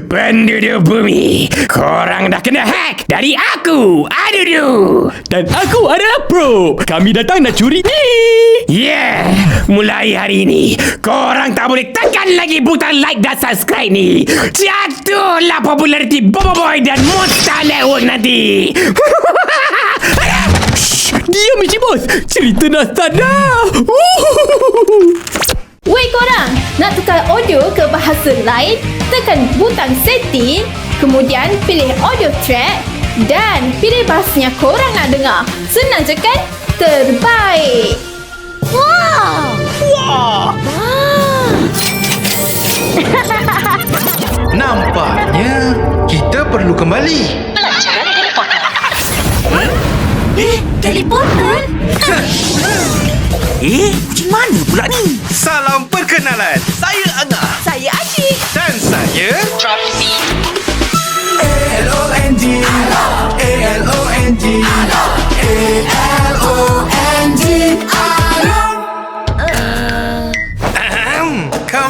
Penduduk bumi, korang dah kena hack dari aku, Adudu. Dan aku adalah Pro. Kami datang nak curi ni. Yeah, mulai hari ini, korang tak boleh tekan lagi butang like dan subscribe ni. Jatuhlah populariti Bobo Boy dan Monster Network nanti. Shh, diam Michi Bos. Cerita dah start dah. Woi korang, nak tukar audio ke bahasa lain? Tekan butang setting, kemudian pilih audio track dan pilih bahasanya korang nak dengar. Senang je kan? Terbaik! Wow! Wah. Nampaknya kita perlu kembali. Pelajaran Harry Potter. Teleporter? Kucing mana pula ni? Salam perkenalan. Saya Angah. Saya Asyik. Dan saya Trophy. ALONG. ALONG. ALONG.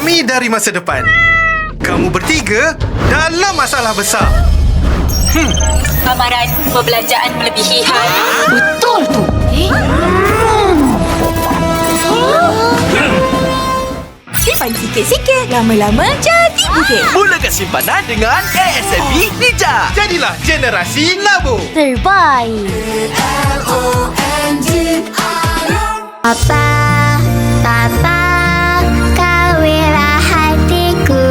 kami dari masa depan. Kamu bertiga dalam masalah besar. Amaran perbelanjaan melebihi hal. Betul tu. Simpan sikit-sikit, lama-lama jadi bukit. Mulakan simpanan dengan ASMB Ninja. Jadilah generasi Labo. Terbaik. Papa, kawinlah hatiku.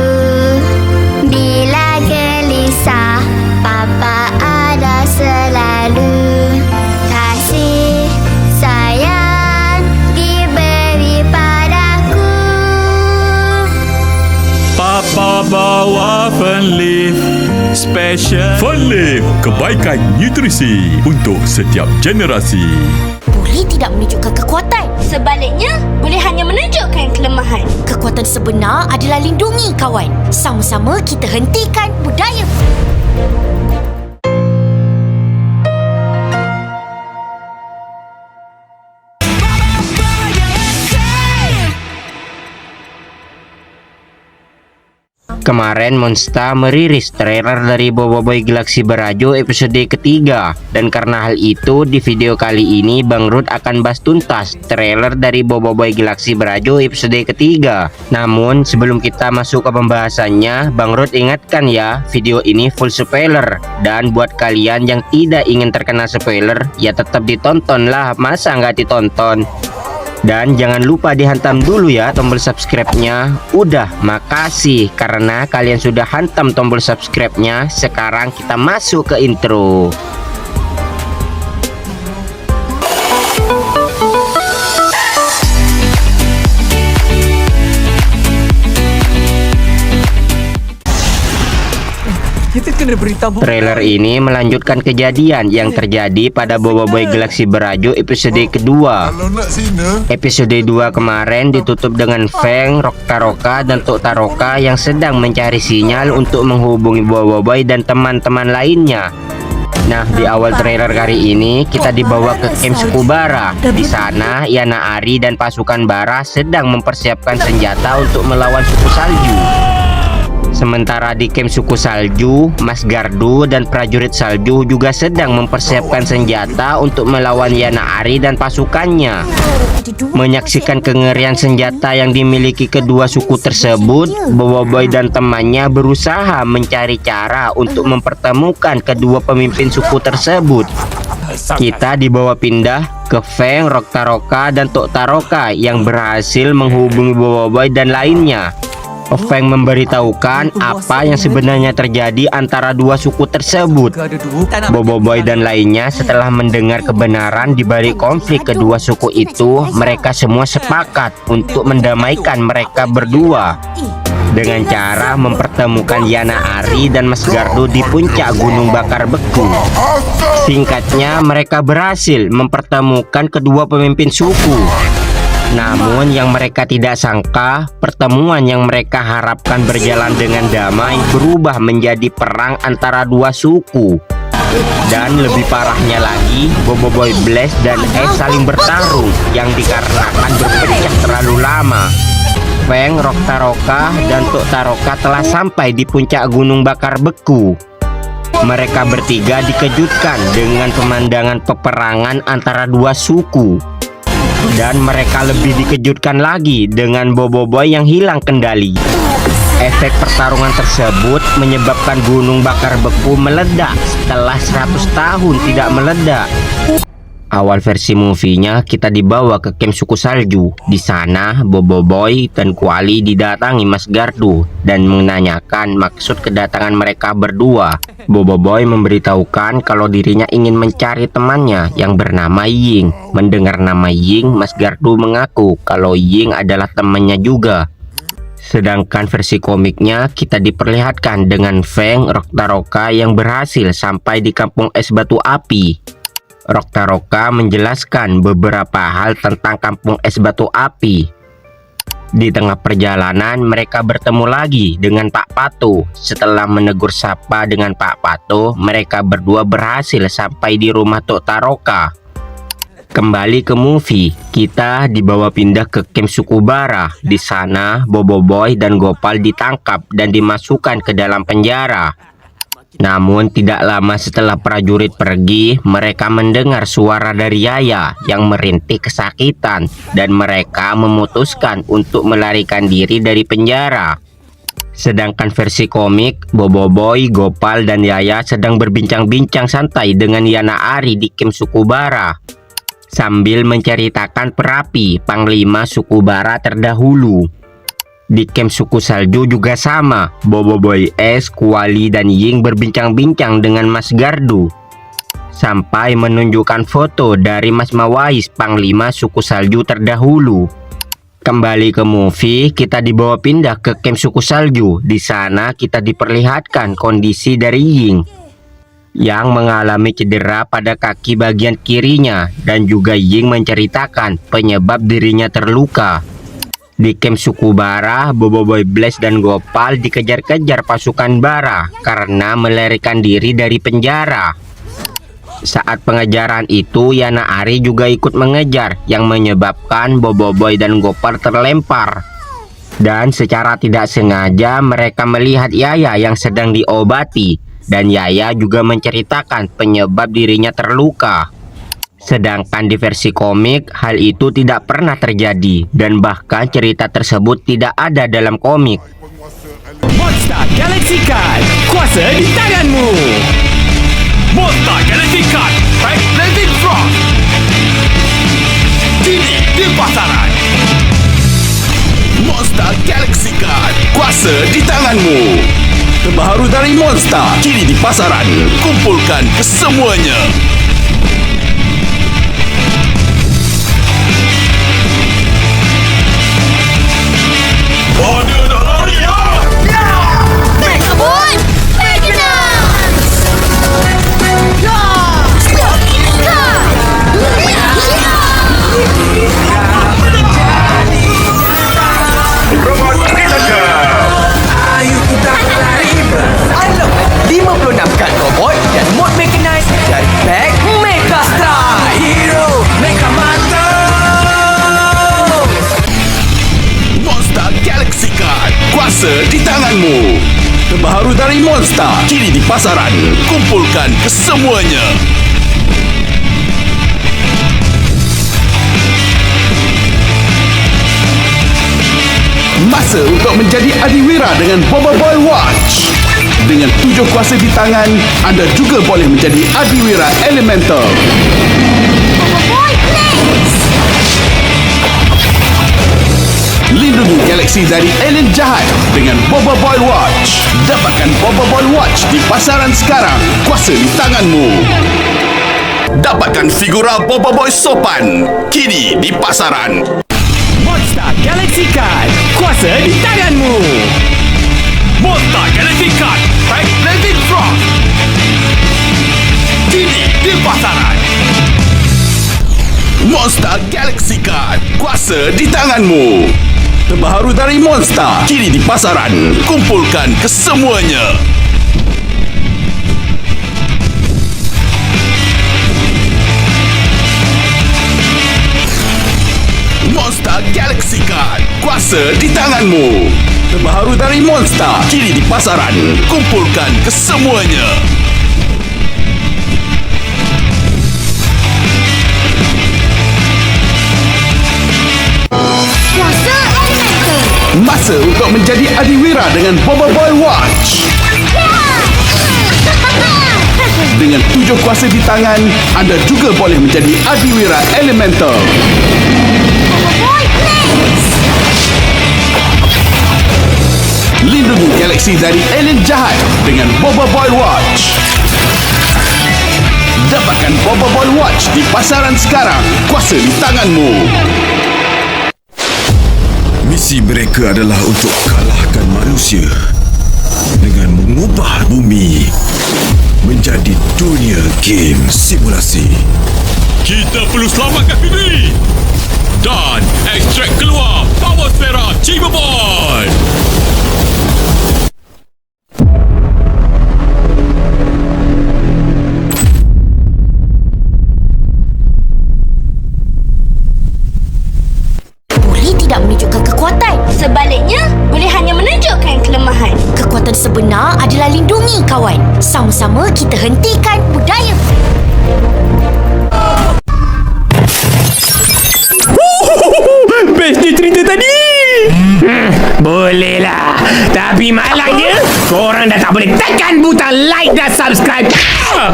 Bila gelisah, Papa ada selalu. Kasih sayang diberi padaku. Papa bawa Fun Leaf Special. Fun Leaf, kebaikan nutrisi untuk setiap generasi. Boleh tidak menunjukkan kekuatan. Sebaliknya, boleh hanya menunjukkan kelemahan. Kekuatan sebenar adalah lindungi kawan. Sama-sama kita hentikan budaya. Kemarin Monster merilis trailer dari Bobo Boy Galaxy Berajo episode ketiga. Dan karena hal itu, di video kali ini Bang Rud akan bahas tuntas trailer dari Bobo Boy Galaxy Berajo episode ketiga. Namun sebelum kita masuk ke pembahasannya, Bang Rud ingatkan ya, video ini full spoiler. Dan buat kalian yang tidak ingin terkena spoiler, ya tetap ditonton lah, masa nggak ditonton. Dan jangan lupa dihantam dulu ya tombol subscribe-nya. Udah, makasih karena kalian sudah hantam tombol subscribe-nya. Sekarang kita masuk ke intro. Kita kena beritahu. Trailer ini melanjutkan kejadian yang terjadi pada Bobo Boy Galaxy Berajo episode kedua. Episode 2 kemarin ditutup dengan Feng, Rokta-Roka, dan Tok-Taroka yang sedang mencari sinyal untuk menghubungi Bobo Boy dan teman-teman lainnya. Nah, di awal trailer kali ini kita dibawa ke camp suku Bara. Di sana, Yana Ari dan pasukan Bara sedang mempersiapkan senjata untuk melawan suku Salju. Sementara di camp suku Salju, Mas Gardu dan prajurit Salju juga sedang mempersiapkan senjata untuk melawan Yana Ari dan pasukannya. Menyaksikan kengerian senjata yang dimiliki kedua suku tersebut, Bobo Boy dan temannya berusaha mencari cara untuk mempertemukan kedua pemimpin suku tersebut. Kita dibawa pindah ke Feng, Rokta-Roka, dan Tok-Taroka yang berhasil menghubungi Bobo Boy dan lainnya. Feng memberitahukan apa yang sebenarnya terjadi antara dua suku tersebut. Bobo Boy dan lainnya setelah mendengar kebenaran di balik konflik kedua suku itu, mereka semua sepakat untuk mendamaikan mereka berdua dengan cara mempertemukan Yana Ari dan Mas Gardu di puncak Gunung Bakar Beku. Singkatnya, mereka berhasil mempertemukan kedua pemimpin suku. Namun yang mereka tidak sangka, pertemuan yang mereka harapkan berjalan dengan damai berubah menjadi perang antara dua suku. Dan lebih parahnya lagi, Bobo Boy Blast dan Es saling bertarung yang dikarenakan berpecah terlalu lama. Feng, Roktaroka, dan Tok Taroka telah sampai di puncak gunung bakar beku. Mereka bertiga dikejutkan dengan pemandangan peperangan antara dua suku. Dan mereka lebih dikejutkan lagi dengan Boboiboy yang hilang kendali. Efek pertarungan tersebut menyebabkan gunung bakar beku meledak setelah 100 tahun tidak meledak. Awal versi movie-nya kita dibawa ke camp suku salju. Di sana Boboiboy dan Kuali didatangi Mas Gardu dan menanyakan maksud kedatangan mereka berdua. Boboiboy memberitahukan kalau dirinya ingin mencari temannya yang bernama Ying. Mendengar nama Ying, Mas Gardu mengaku kalau Ying adalah temannya juga. Sedangkan versi komiknya kita diperlihatkan dengan Feng, Roktaroka yang berhasil sampai di kampung es batu api. Roktaroka menjelaskan beberapa hal tentang kampung es batu api. Di tengah perjalanan mereka bertemu lagi dengan Pak Pato. Setelah menegur sapa dengan Pak Pato, mereka berdua berhasil sampai di rumah Tok Taroka. Kembali ke movie, kita dibawa pindah ke camp suku Bara. Di sana Boboiboy dan Gopal ditangkap dan dimasukkan ke dalam penjara. Namun tidak lama setelah prajurit pergi, mereka mendengar suara dari Yaya yang merintih kesakitan dan mereka memutuskan untuk melarikan diri dari penjara. Sedangkan versi komik, Boboiboy, Gopal, dan Yaya sedang berbincang-bincang santai dengan Yana Ari di camp suku Bara sambil menceritakan Perapi, panglima suku Bara terdahulu. Di camp suku salju juga sama, Boboiboy Es, Kuali, dan Ying berbincang-bincang dengan Mas Gardu sampai menunjukkan foto dari Mas Mawais, panglima suku salju terdahulu. Kembali ke movie, kita dibawa pindah ke camp suku salju. Di sana kita diperlihatkan kondisi dari Ying yang mengalami cedera pada kaki bagian kirinya dan juga Ying menceritakan penyebab dirinya terluka. Di camp suku Bara, Boboiboy Blaze dan Gopal dikejar-kejar pasukan Bara karena melarikan diri dari penjara. Saat pengejaran itu, Yana Ari juga ikut mengejar yang menyebabkan Boboiboy dan Gopal terlempar. Dan secara tidak sengaja mereka melihat Yaya yang sedang diobati dan Yaya juga menceritakan penyebab dirinya terluka. Sedangkan di versi komik, hal itu tidak pernah terjadi dan bahkan cerita tersebut tidak ada dalam komik. Monster Galaxy Card, kuasa di tanganmu. Monster Galaxy Card, Pack Blazing Frost. Kini di pasaran. Monster Galaxy Card, kuasa di tanganmu. Terbaru dari Monster, kini di pasaran. Kumpulkan kesemuanya. Di tanganmu. Terbaru dari Monster, kini di pasaran. Kumpulkan kesemuanya. Masa untuk menjadi adiwira dengan Boboiboy Watch. Dengan 7 kuasa di tangan, anda juga boleh menjadi adiwira elemental. Boboiboy Blaze! Lindungi galaksi dari alien jahat dengan Boboiboy Watch. Dapatkan Boboiboy Watch di pasaran sekarang. Kuasa di tanganmu. Dapatkan figura Boboiboy sopan. Kini di pasaran. Monster Galaxy Card, kuasa di tanganmu. Monster Galaxy Card, Pack Blazing Frost. Kini di pasaran. Monster Galaxy Card, kuasa di tanganmu. Terbaru dari Monster, kini di pasaran. Kumpulkan kesemuanya. Monster Monster Galaxy Card. Kuasa di tanganmu. Terbaru dari Monster, kini di pasaran. Kumpulkan kesemuanya. Kuasa Elemental. Masa untuk menjadi adiwira dengan Boba Boy Watch. Dengan 7 kuasa di tangan, anda juga boleh menjadi adiwira elemental. Boy Blitz. Lindungi galaksi dari alien jahat dengan Boba Boy Watch. Dapatkan Boba Boy Watch di pasaran sekarang. Kuasa di tanganmu. Misi mereka adalah untuk kalahkan manusia dengan mengubah bumi menjadi dunia game simulasi. Kita perlu selamatkan diri dan ekstrak keluar Power Sfera Cyberboy. Boleh tidak menunjukkan kekuatan. Sebaliknya, boleh hanya menunjukkan kelemahan. Kekuatan sebenar adalah lindungi kawan. Sama-sama kita hentikan budaya. Best dia cerita tadi. Bolehlah. Tapi malangnya, korang dah tak boleh tekan butang like dan subscribe.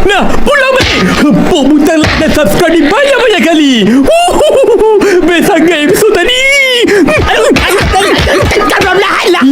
Nah, pulang balik. Hempuk butang like dan subscribe ni banyak-banyak kali. Best sangat episod tadi. Tekan perlahan lah.